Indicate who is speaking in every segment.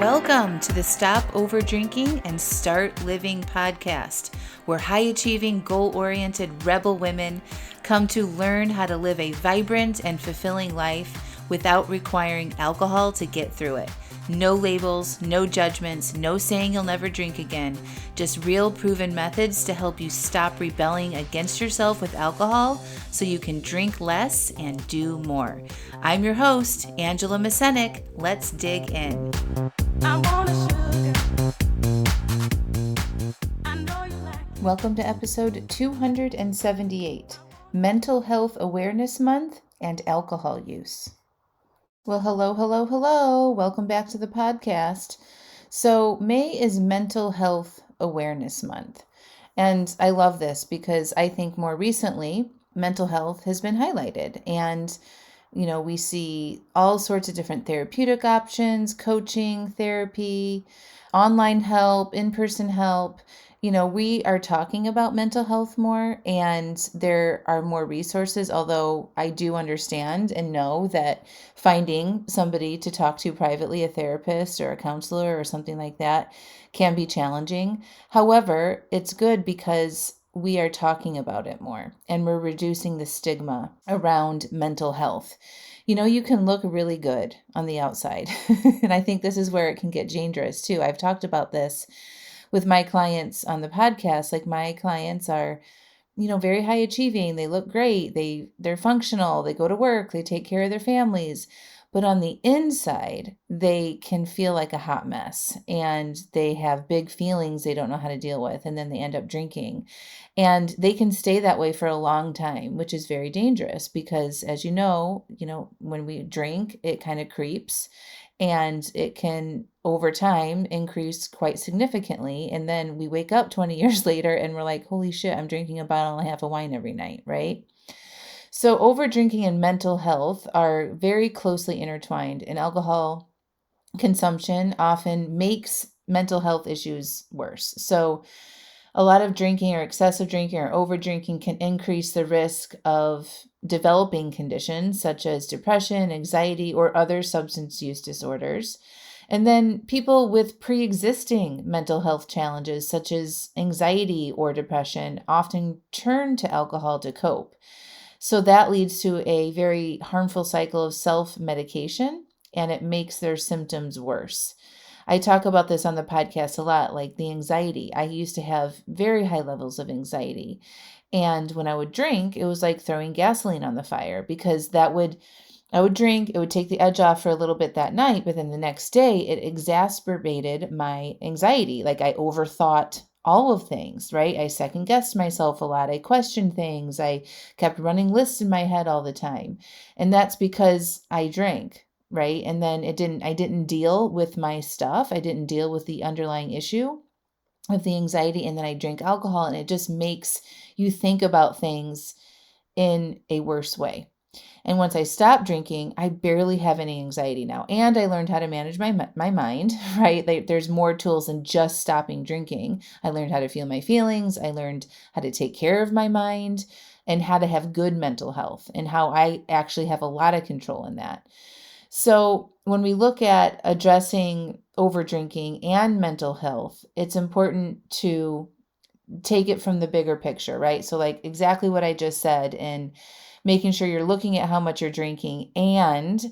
Speaker 1: Welcome to the Stop Overdrinking and Start Living podcast, where high-achieving, goal-oriented rebel women come to learn how to live a vibrant and fulfilling life without requiring alcohol to get through it. No labels, no judgments, no saying you'll never drink again. Just real proven methods to help you stop rebelling against yourself with alcohol so you can drink less and do more. I'm your host, Angela Mascenik. Let's dig in. Welcome to episode 278, Mental Health Awareness Month and Alcohol Use. Well, hello. Welcome back to the podcast. So May is Mental Health Awareness Month. And I love this because I think more recently, mental health has been highlighted. And, we see all sorts of different therapeutic options, coaching, therapy, online help, in-person help. We are talking about mental health more, and there are more resources, although I do understand and know that finding somebody to talk to privately, a therapist or a counselor or something like that, can be challenging. However, it's good because we are talking about it more and we're reducing the stigma around mental health. You can look really good on the outside, and I think this is where it can get dangerous too. I've talked about this with my clients on the podcast. Like, my clients are, very high achieving. They look great. They're functional. They go to work. They take care of their families. But on the inside, they can feel like a hot mess, and they have big feelings they don't know how to deal with. And then they end up drinking, and they can stay that way for a long time, which is very dangerous because, as you know, when we drink, it kind of creeps. And it can, over time, increase quite significantly. And then we wake up 20 years later and we're like, holy shit, I'm drinking a bottle and a half of wine every night, right? So over drinking and mental health are very closely intertwined, and alcohol consumption often makes mental health issues worse. So a lot of drinking or excessive drinking or over drinking can increase the risk of developing conditions such as depression, anxiety, or other substance use disorders. And then people with pre-existing mental health challenges such as anxiety or depression often turn to alcohol to cope. So that leads to a very harmful cycle of self-medication, and it makes their symptoms worse. I talk about this on the podcast a lot, like the anxiety. I used to have very high levels of anxiety. And when I would drink, it was like throwing gasoline on the fire, because I would drink, it would take the edge off for a little bit that night, but then the next day it exacerbated my anxiety. Like, I overthought all of things, right? I second guessed myself a lot. I questioned things. I kept running lists in my head all the time. And that's because I drank, right? And then I didn't deal with my stuff. I didn't deal with the underlying issue of the anxiety. And then I drank alcohol, and it just makes you think about things in a worse way. And once I stopped drinking, I barely have any anxiety now. And I learned how to manage my mind, right? There's more tools than just stopping drinking. I learned how to feel my feelings. I learned how to take care of my mind and how to have good mental health, and how I actually have a lot of control in that. So when we look at addressing over drinking and mental health, it's important to take it from the bigger picture, right? So like exactly what I just said, and making sure you're looking at how much you're drinking and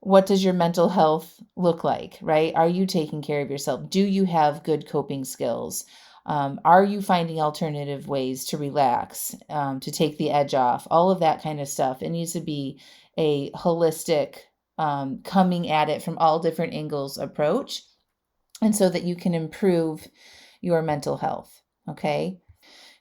Speaker 1: what does your mental health look like, right? Are you taking care of yourself? Do you have good coping skills? Are you finding alternative ways to relax, to take the edge off? All of that kind of stuff. It needs to be a holistic, coming at it from all different angles approach, and so that you can improve your mental health, okay?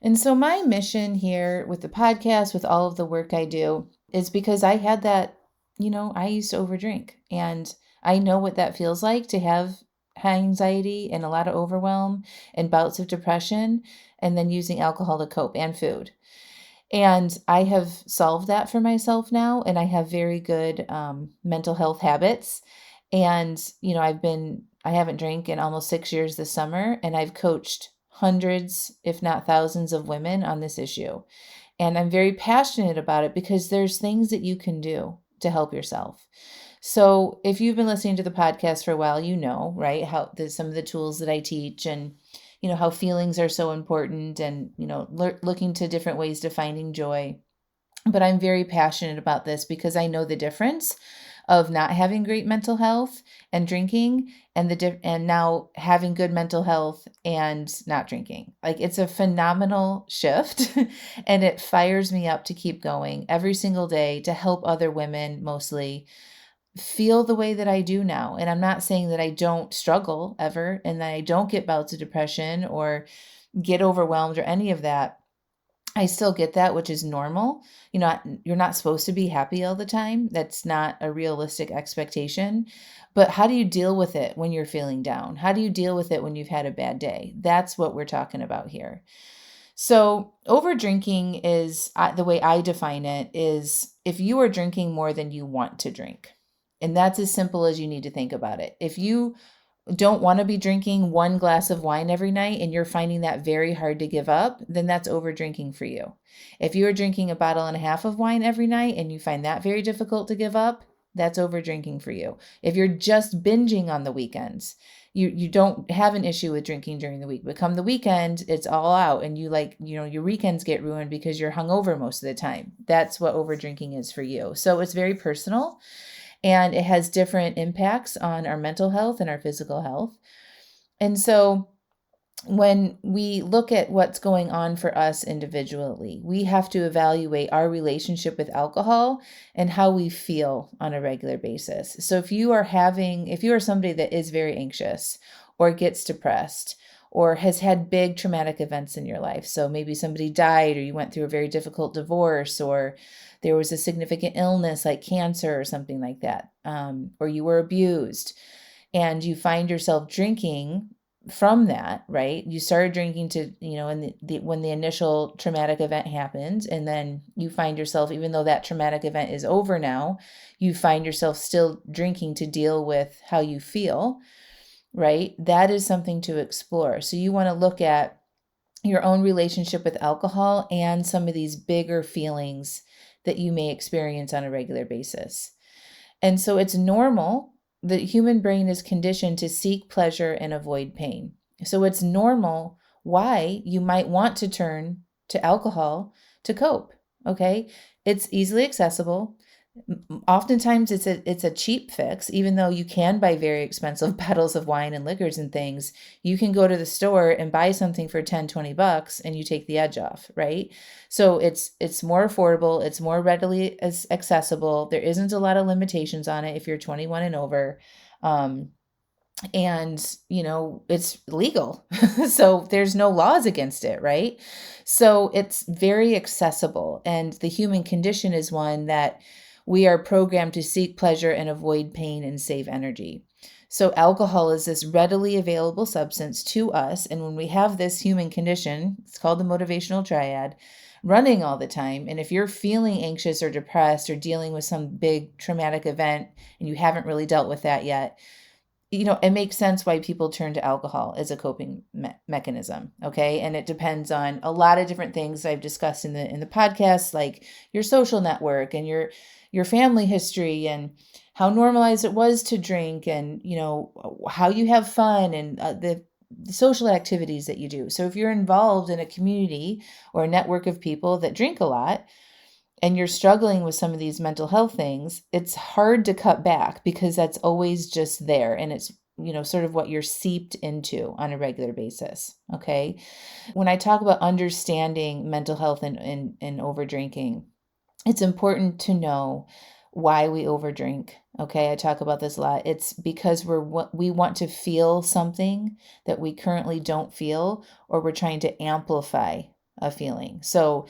Speaker 1: And so my mission here with the podcast, with all of the work I do, is because I had that, I used to overdrink, and I know what that feels like to have high anxiety and a lot of overwhelm and bouts of depression, and then using alcohol to cope, and food. And I have solved that for myself now, and I have very good mental health habits. And, I haven't drank in almost 6 years this summer, and I've coached hundreds, if not thousands, of women on this issue. And I'm very passionate about it because there's things that you can do to help yourself. So if you've been listening to the podcast for a while, you know, right, how some of the tools that I teach, and how feelings are so important, and looking to different ways to finding joy. But I'm very passionate about this because I know the difference of not having great mental health and drinking, and and now having good mental health and not drinking. Like, it's a phenomenal shift and it fires me up to keep going every single day to help other women mostly feel the way that I do now. And I'm not saying that I don't struggle ever and that I don't get bouts of depression or get overwhelmed or any of that. I still get that, which is normal. You're not supposed to be happy all the time. That's not a realistic expectation. But how do you deal with it when you're feeling down? How do you deal with it when you've had a bad day? That's what we're talking about here. So, over drinking is, the way I define it is if you are drinking more than you want to drink. And that's as simple as you need to think about it. If you don't want to be drinking one glass of wine every night and you're finding that very hard to give up, then that's over drinking for you. If you're drinking a bottle and a half of wine every night and you find that very difficult to give up, that's over drinking for you. If you're just binging on the weekends, you don't have an issue with drinking during the week, but come the weekend, it's all out, and your weekends get ruined because you're hungover most of the time. That's what over drinking is for you. So it's very personal. And it has different impacts on our mental health and our physical health. And so when we look at what's going on for us individually, we have to evaluate our relationship with alcohol and how we feel on a regular basis. So if you are somebody that is very anxious or gets depressed or has had big traumatic events in your life, so maybe somebody died, or you went through a very difficult divorce, or there was a significant illness like cancer or something like that, or you were abused, and you find yourself drinking from that, right? You started drinking when the initial traumatic event happened, and then you find yourself, even though that traumatic event is over now, you find yourself still drinking to deal with how you feel, right? That is something to explore. So you want to look at your own relationship with alcohol and some of these bigger feelings that you may experience on a regular basis. And so it's normal. The human brain is conditioned to seek pleasure and avoid pain. So it's normal why you might want to turn to alcohol to cope. Okay. It's easily accessible. Oftentimes it's a cheap fix, even though you can buy very expensive bottles of wine and liquors and things. You can go to the store and buy something for $10-$20 and you take the edge off, right? So it's more affordable, it's more readily accessible. There isn't a lot of limitations on it if you're 21 and over. And it's legal. So there's no laws against it, right? So it's very accessible, and the human condition is one that we are programmed to seek pleasure and avoid pain and save energy. So alcohol is this readily available substance to us. And when we have this human condition, it's called the motivational triad, running all the time. And if you're feeling anxious or depressed or dealing with some big traumatic event and you haven't really dealt with that yet, it makes sense why people turn to alcohol as a coping mechanism. Okay. And it depends on a lot of different things I've discussed in the podcast, like your social network and your family history and how normalized it was to drink, and, how you have fun, and the social activities that you do. So if you're involved in a community or a network of people that drink a lot, and you're struggling with some of these mental health things, it's hard to cut back because that's always just there. And it's, sort of what you're seeped into on a regular basis. Okay. When I talk about understanding mental health and over drinking, it's important to know why we overdrink. Okay. I talk about this a lot. It's because we want to feel something that we currently don't feel, or we're trying to amplify a feeling. So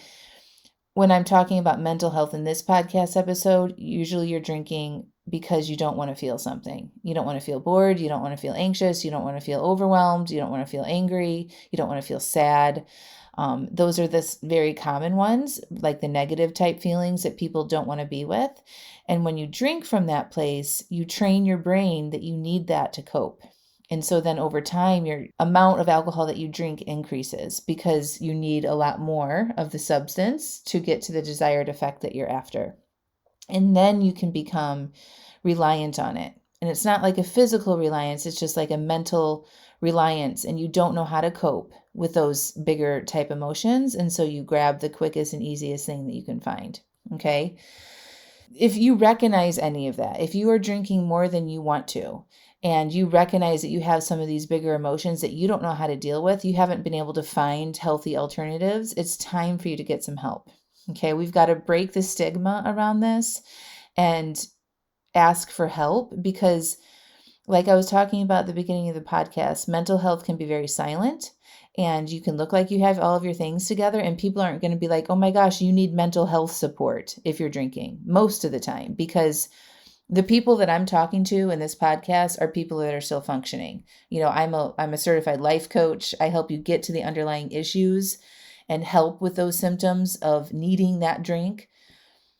Speaker 1: when I'm talking about mental health in this podcast episode, usually you're drinking because you don't want to feel something. You don't want to feel bored. You don't want to feel anxious. You don't want to feel overwhelmed. You don't want to feel angry. You don't want to feel sad. Those are the very common ones, like the negative type feelings that people don't want to be with. And when you drink from that place, you train your brain that you need that to cope. And so then over time, your amount of alcohol that you drink increases because you need a lot more of the substance to get to the desired effect that you're after. And then you can become reliant on it. And it's not like a physical reliance, it's just like a mental reliance, and you don't know how to cope with those bigger type emotions. And so you grab the quickest and easiest thing that you can find. Okay. If you recognize any of that, if you are drinking more than you want to, and you recognize that you have some of these bigger emotions that you don't know how to deal with, you haven't been able to find healthy alternatives, it's time for you to get some help. Okay. We've got to break the stigma around this and ask for help, because like I was talking about at the beginning of the podcast, mental health can be very silent, and you can look like you have all of your things together, and people aren't going to be like, oh my gosh, you need mental health support if you're drinking most of the time, because the people that I'm talking to in this podcast are people that are still functioning. I'm a certified life coach. I help you get to the underlying issues and help with those symptoms of needing that drink.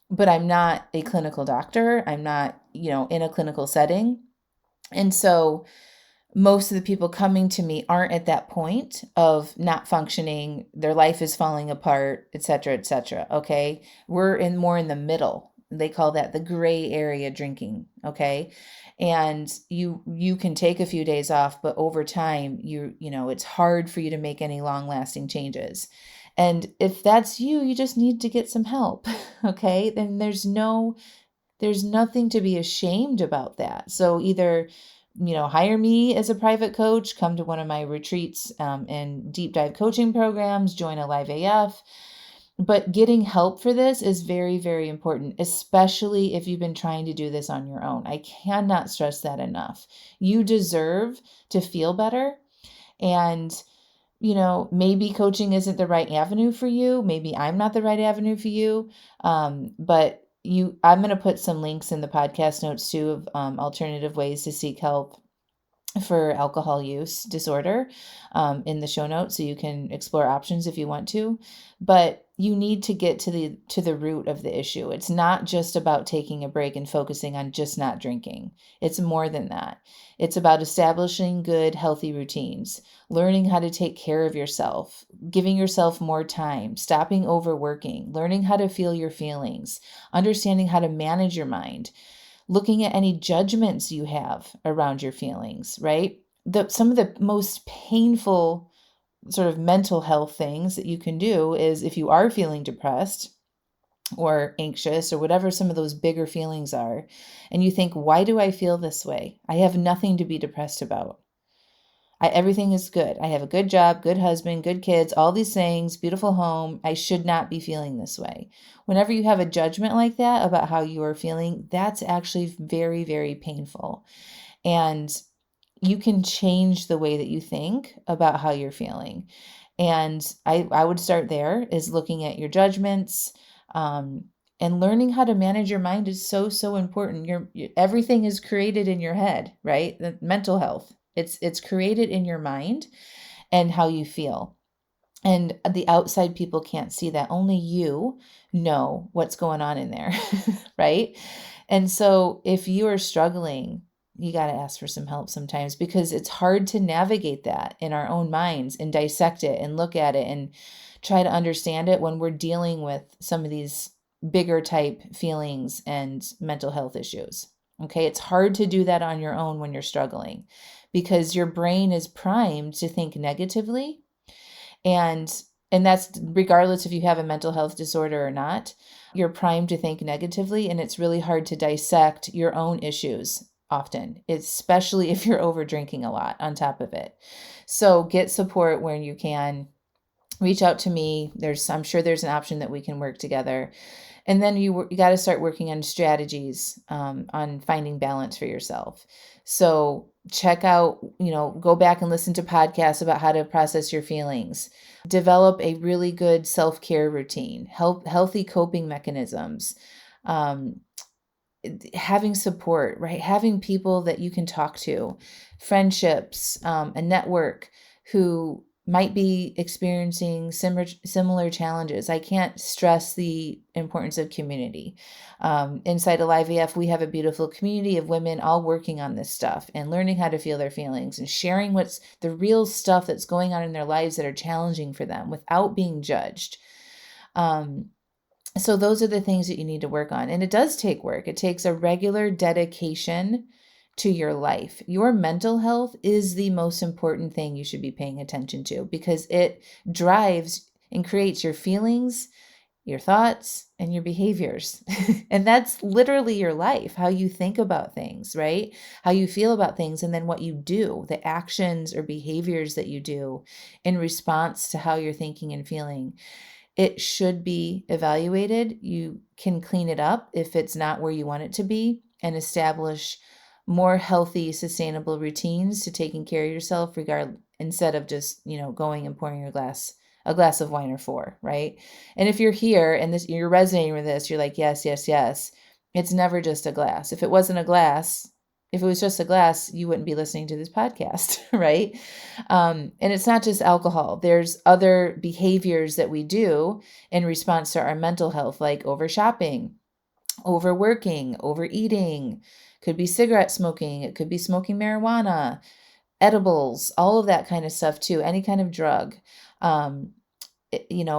Speaker 1: But I'm not a clinical doctor. I'm not, in a clinical setting. And so most of the people coming to me aren't at that point of not functioning, their life is falling apart, et cetera, et cetera. Okay. We're more in the middle. They call that the gray area drinking. Okay. And you can take a few days off, but over time, it's hard for you to make any long lasting changes. And if that's you, you just need to get some help. Okay. Then there's nothing to be ashamed about that. So either, hire me as a private coach, come to one of my retreats and deep dive coaching programs, join a live AF. But getting help for this is very, very important, especially if you've been trying to do this on your own. I cannot stress that enough. You deserve to feel better. And maybe coaching isn't the right avenue for you. Maybe I'm not the right avenue for you. But I'm going to put some links in the podcast notes too of alternative ways to seek help for alcohol use disorder in the show notes, so you can explore options if you want to. But you need to get to the root of the issue. It's not just about taking a break and focusing on just not drinking. It's more than that. It's about establishing good, healthy routines, learning how to take care of yourself, giving yourself more time, stopping overworking, learning how to feel your feelings, understanding how to manage your mind, looking at any judgments you have around your feelings, right? Some of the most painful sort of mental health things that you can do is, if you are feeling depressed or anxious or whatever some of those bigger feelings are, and you think, why do I feel this way? I have nothing to be depressed about. Everything is good. I have a good job, good husband, good kids, all these things, beautiful home. I should not be feeling this way. Whenever you have a judgment like that about how you are feeling, that's actually very, very painful. And you can change the way that you think about how you're feeling. And I would start there, is looking at your judgments, and learning how to manage your mind is so, so important. Everything is created in your head, right? The mental health. It's created in your mind and how you feel. And the outside people can't see that. Only you know what's going on in there, right? And so if you are struggling, you got to ask for some help sometimes, because it's hard to navigate that in our own minds and dissect it and look at it and try to understand it when we're dealing with some of these bigger type feelings and mental health issues. Okay, it's hard to do that on your own when you're struggling, because your brain is primed to think negatively, and that's regardless if you have a mental health disorder or not. You're primed to think negatively, and it's really hard to dissect your own issues often, especially if you're over drinking a lot on top of it. So get support when you can. Reach out to me. I'm sure there's an option that we can work together. And then you got to start working on strategies on finding balance for yourself. So check out, go back and listen to podcasts about how to process your feelings. Develop a really good self-care routine, healthy coping mechanisms, having support, right? Having people that you can talk to, friendships, a network who might be experiencing similar challenges. I can't stress the importance of community. Inside Alive AF, we have a beautiful community of women all working on this stuff and learning how to feel their feelings and sharing what's the real stuff that's going on in their lives that are challenging for them without being judged. So those are the things that you need to work on. And it does take work. It takes a regular dedication to your life. Your mental health is the most important thing you should be paying attention to because it drives and creates your feelings, your thoughts, and your behaviors. And that's literally your life, how you think about things, right? How you feel about things, and then what you do, the actions or behaviors that you do in response to how you're thinking and feeling. It should be evaluated. You can clean it up if it's not where you want it to be and establish more healthy, sustainable routines to taking care of yourself instead of just, going and pouring a glass of wine or four, right? And if you're here and you're resonating with this, you're like, yes, yes, yes. It's never just a glass. If it was just a glass, you wouldn't be listening to this podcast, right? And it's not just alcohol. There's other behaviors that we do in response to our mental health, like over shopping, overworking, overeating, could be cigarette smoking, it could be smoking marijuana, edibles, all of that kind of stuff too, any kind of drug.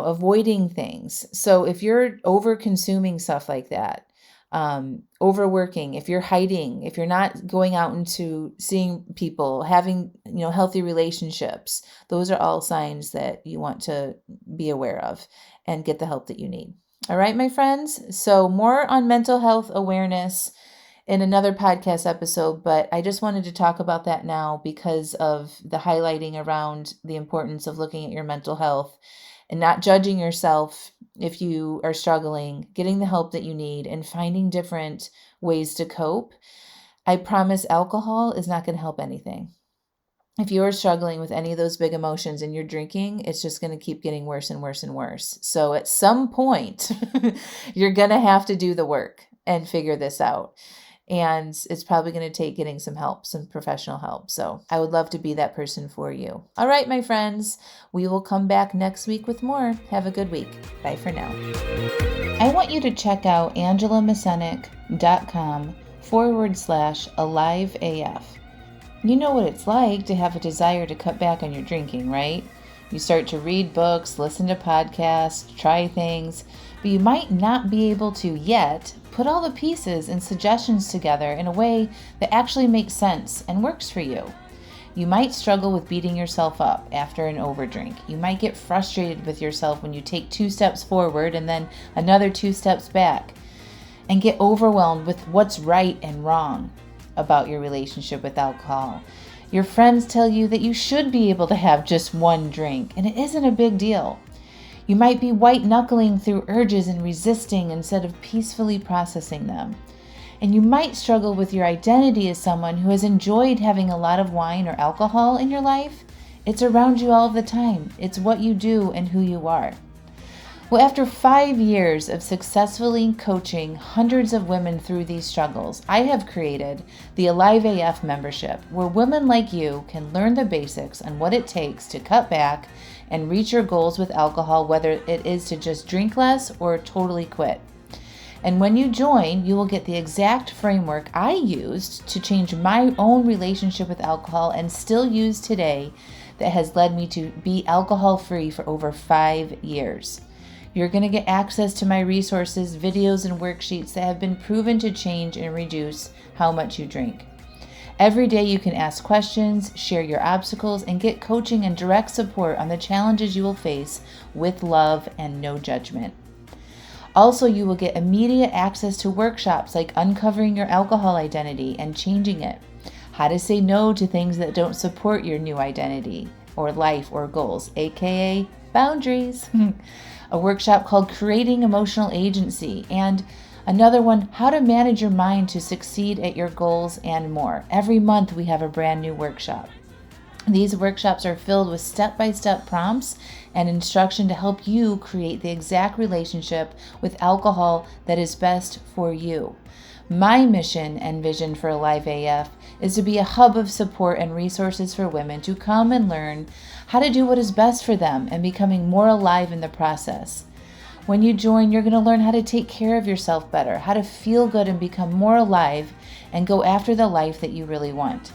Speaker 1: Avoiding things. So if you're over consuming stuff like that, overworking, if you're hiding, if you're not going out into seeing people, having, healthy relationships, those are all signs that you want to be aware of and get the help that you need. All right, my friends. So more on mental health awareness in another podcast episode, but I just wanted to talk about that now because of the highlighting around the importance of looking at your mental health and not judging yourself if you are struggling, getting the help that you need, and finding different ways to cope. I promise alcohol is not going to help anything. If you are struggling with any of those big emotions and you're drinking, it's just going to keep getting worse and worse and worse. So at some point, you're going to have to do the work and figure this out. And it's probably going to take getting some help, some professional help. So I would love to be that person for you. All right, my friends, we will come back next week with more. Have a good week. Bye for now. I want you to check out angelamascenik.com/aliveaf. You know what it's like to have a desire to cut back on your drinking, right? You start to read books, listen to podcasts, try things, but you might not be able to yet put all the pieces and suggestions together in a way that actually makes sense and works for you. You might struggle with beating yourself up after an overdrink. You might get frustrated with yourself when you take 2 steps forward and then another 2 steps back, and get overwhelmed with what's right and wrong about your relationship with alcohol. Your friends tell you that you should be able to have just 1 drink, and it isn't a big deal. You might be white-knuckling through urges and resisting instead of peacefully processing them. And you might struggle with your identity as someone who has enjoyed having a lot of wine or alcohol in your life. It's around you all the time. It's what you do and who you are. Well, after 5 years of successfully coaching hundreds of women through these struggles, I have created the Alive AF membership, where women like you can learn the basics on what it takes to cut back and reach your goals with alcohol, whether it is to just drink less or totally quit. And when you join, you will get the exact framework I used to change my own relationship with alcohol and still use today, that has led me to be alcohol-free for over 5 years. You're going to get access to my resources, videos, and worksheets that have been proven to change and reduce how much you drink. Every day you can ask questions, share your obstacles, and get coaching and direct support on the challenges you will face with love and no judgment. Also, you will get immediate access to workshops like uncovering your alcohol identity and changing it, how to say no to things that don't support your new identity or life or goals, aka boundaries. A workshop called Creating Emotional Agency, and another one, How to Manage Your Mind to Succeed at Your Goals, and more. Every month we have a brand new workshop. These workshops are filled with step-by-step prompts and instruction to help you create the exact relationship with alcohol that is best for you. My mission and vision for Alive AF is to be a hub of support and resources for women to come and learn how to do what is best for them and becoming more alive in the process. When you join, you're going to learn how to take care of yourself better, how to feel good and become more alive and go after the life that you really want.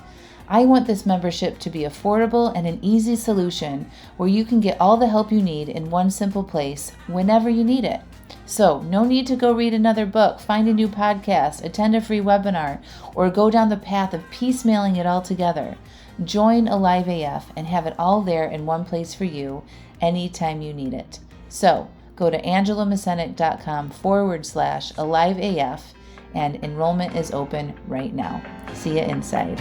Speaker 1: I want this membership to be affordable and an easy solution where you can get all the help you need in one simple place whenever you need it. So no need to go read another book, find a new podcast, attend a free webinar, or go down the path of piecemealing it all together. Join Alive AF and have it all there in one place for you anytime you need it. So go to angelamascenik.com/AliveAF and enrollment is open right now. See you inside.